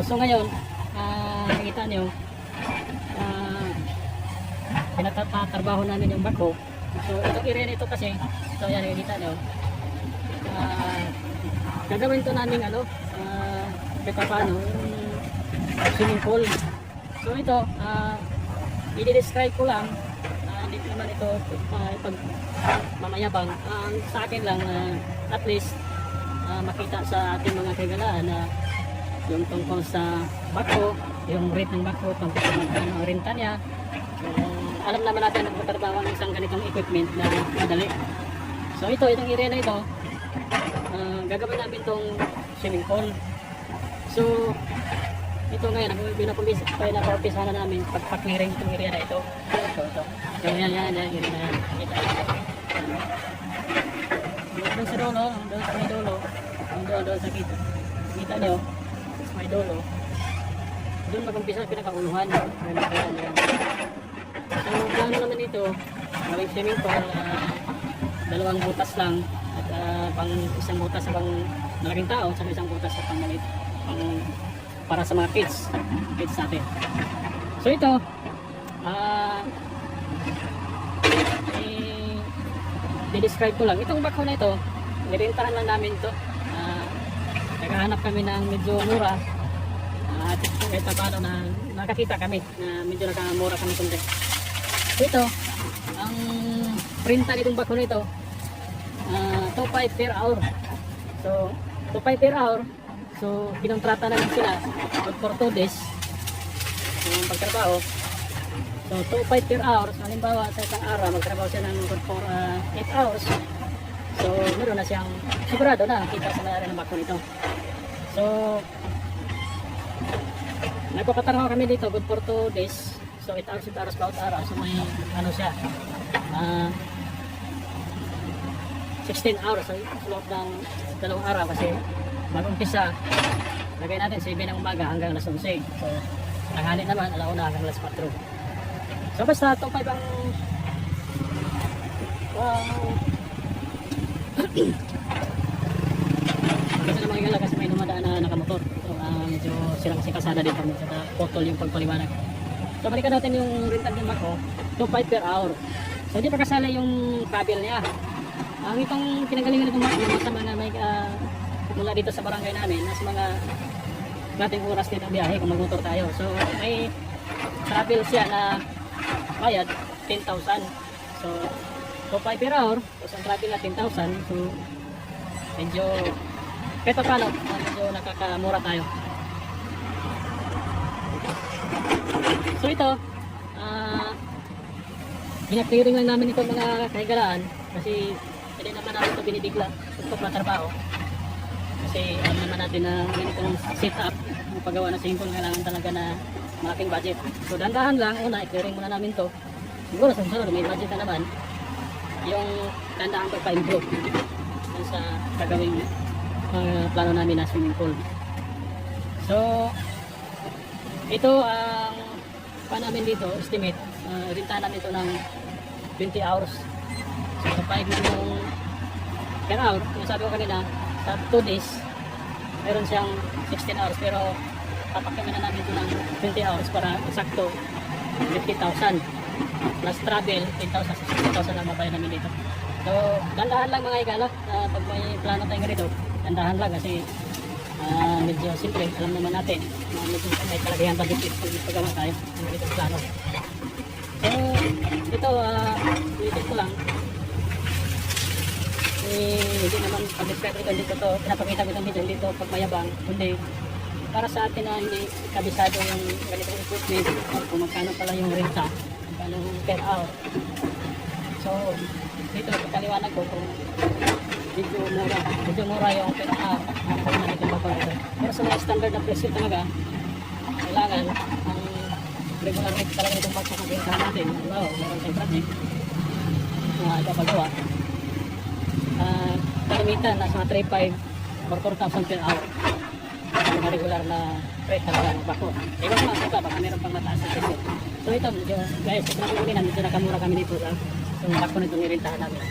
So ngayon, nakikita nyo, pinatatrabaho namin yung bako. So itong area nito kasi, ito yan nakikita nyo, gagawin to namin kahit paano, yung swimming pool. So ito, i-describe ko lang, hindi naman ito pag mamayabang. Sa akin lang, at least makita sa ating mga kagalaan na yung tungkol sa bako, yung rate ng bako, tungkol sa renta niya. Alam naman natin ang magtatrabaho ng isang ganitong equipment na madali. So itong area na ito, gagawin namin itong swimming pool. So ito ngayon, pinapaumpisa na namin pagpa-clearing itong area na ito. Ito. Yan, area na yan. Doon sa dulo, doon sa may dulo, doon sa kita. Kita nyo, may dulo. Doon mag-umpisa pinakauluhan. Yan. So, plano naman ito, gawing swimming pool, dalawang butas lang at pang isang butas sa pang malaking tao at isang butas sa pang maliit, para sa mga kids natin. So ito, i-describe ko lang. Itong bako na ito, nirentahan lang namin ito. Naghahanap kami ng medyo mura at kahit paano na nakakita kami na medyo nakamura kami kundi. Ito, ang renta nitong bako nito, 2.5 per hour. So 2.5 per hour. So kinontrata namin sila for 2 days ng pagtrabaho. So 2.5 per hour. So halimbawa sa isang araw magtrabaho siya ng for 8 hours. So meron na siyang sigurado na kita sa mayari ng bako nito. So nagpapatrabaho kami dito good for 2 days. So 8 hours bawat araw. So may ano siya, 16 hours. So loob ng 2 araw kasi mag-umpisa lagay natin 7 ng umaga hanggang alas 11. So tanghali naman alauna hanggang alas 4. So basta 2.5 ang kasi naman hingala kasi may dumadaan na nakamotor. So medyo sila kasi kasada dito, medyo potol yung pagpaliwanag. So balikan natin yung rental ng bako, 2.5 per hour. So hindi pa kasala yung travel niya. Ang itong pinagalingan ng bako sa mga may mula dito sa barangay namin, nasa mga dating oras dito biyahe kung magmotor tayo. So may travel siya na bayad 10,000. So 2.5 per hour, so ang travel na 10,000. So medyo kahit paano, medyo nakakamura tayo. So ito, pinag-clearing lang namin ito mga kahigalaan kasi hindi naman namin ito binibigla ito matrabaho. Kasi alam naman natin na ganitong setup, yung paggawa ng swimming pool, kailangan talaga na malaking budget. So dandahan lang, una i-clearing muna namin ito. Siguro sa susunod may budget na naman, yung dandahan pagpa-improve sa gagawing plano namin na swimming pool. So ito ang namin dito, estimate, renta namin ito ng 20 hours. So 5 na yung per hour. Yung sabi ko kanina, sa 2 days, meron siyang 16 hours. Pero papakyaman na namin ito ng 20 hours para eksakto 50,000. Plus travel, 10,000 sa 60,000 lang mabayan namin dito. So dandahan lang mga igala, pag may plano tayong ganito, dandahan lang kasi medyo simple, alam naman natin medyo may kalagayan budget paggawa tayo ng ganito plano. So ito, ulitin ko lang, hindi naman pag-describe ito dito, pinapakita ko ito dito, hindi ito pagmayabang, kundi para sa atin na hindi kabisado yung ganitong equipment kung magkano pala yung renta, magkano per hour. So dito pagkaliwanag ko kung medyo mura yung per hour kung nandito ba ito. Pero sa mga standard na presyo talaga, kailangan ang regular rate talaga itong pagkakabenta natin. Wow, meron tayong project, mga ipapagawa. Kalimitan, nasa mga 3,500 or 4,000 per hour. Mga regular na rate talaga ng bako. Iba ko lang, iba, baka meron pang mataas na presyo. So ito, medyo, guys, ito na kami medyo nakamura kami dito sa yung bako na itong nirintahan namin.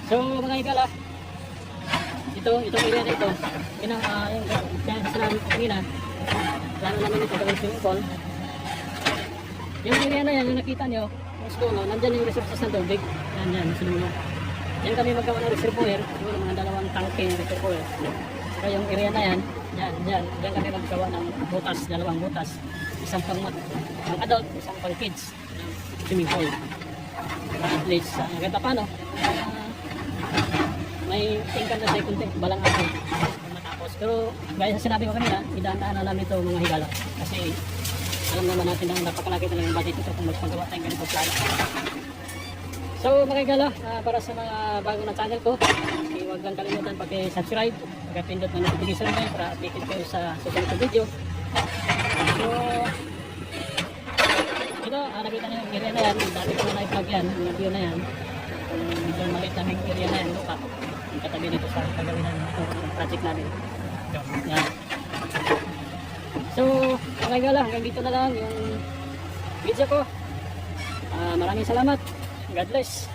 So mga igala, itong area na ito, yung kaya sinabi ko kanina, plano namin ito gawin swimming pool. Yung area na yan, yung nakita nyo, yung school, nandyan yung resources ng tubig. Yan, sinunod. Yan kami magkawa ng reservoir, siguro mga 2 tangke ng reservoir. Saka yung area na yan, yan kami magkawa ng butas, 2 butas. Isang pang adult, isang pang kids, swimming pool. At least, ganda pa no? May tingkan na sa kunting balang ako matapos. Pero gaya sa sinabi ko kanina, idaan-daan na namin ito mga higala. Kasi alam naman natin na napakalaki talaga yung budget ito kung magpagawa tayong ganito plano. So mga higala, para sa mga bago na channel ko, huwag lang kalimutan pag-subscribe, pag-pindot ng notification bell para updated kayo sa susunod na video. So ito, nakita niyo yung area na yan, dati ko na na-vlog yan, yung video na yan. Kung medyo maliit namin yung area na yan, lupa. Yung katabi dito sa pagawin ng project namin. Yan. So, mga gala, hanggang dito na lang yung video ko. Maraming salamat. God bless.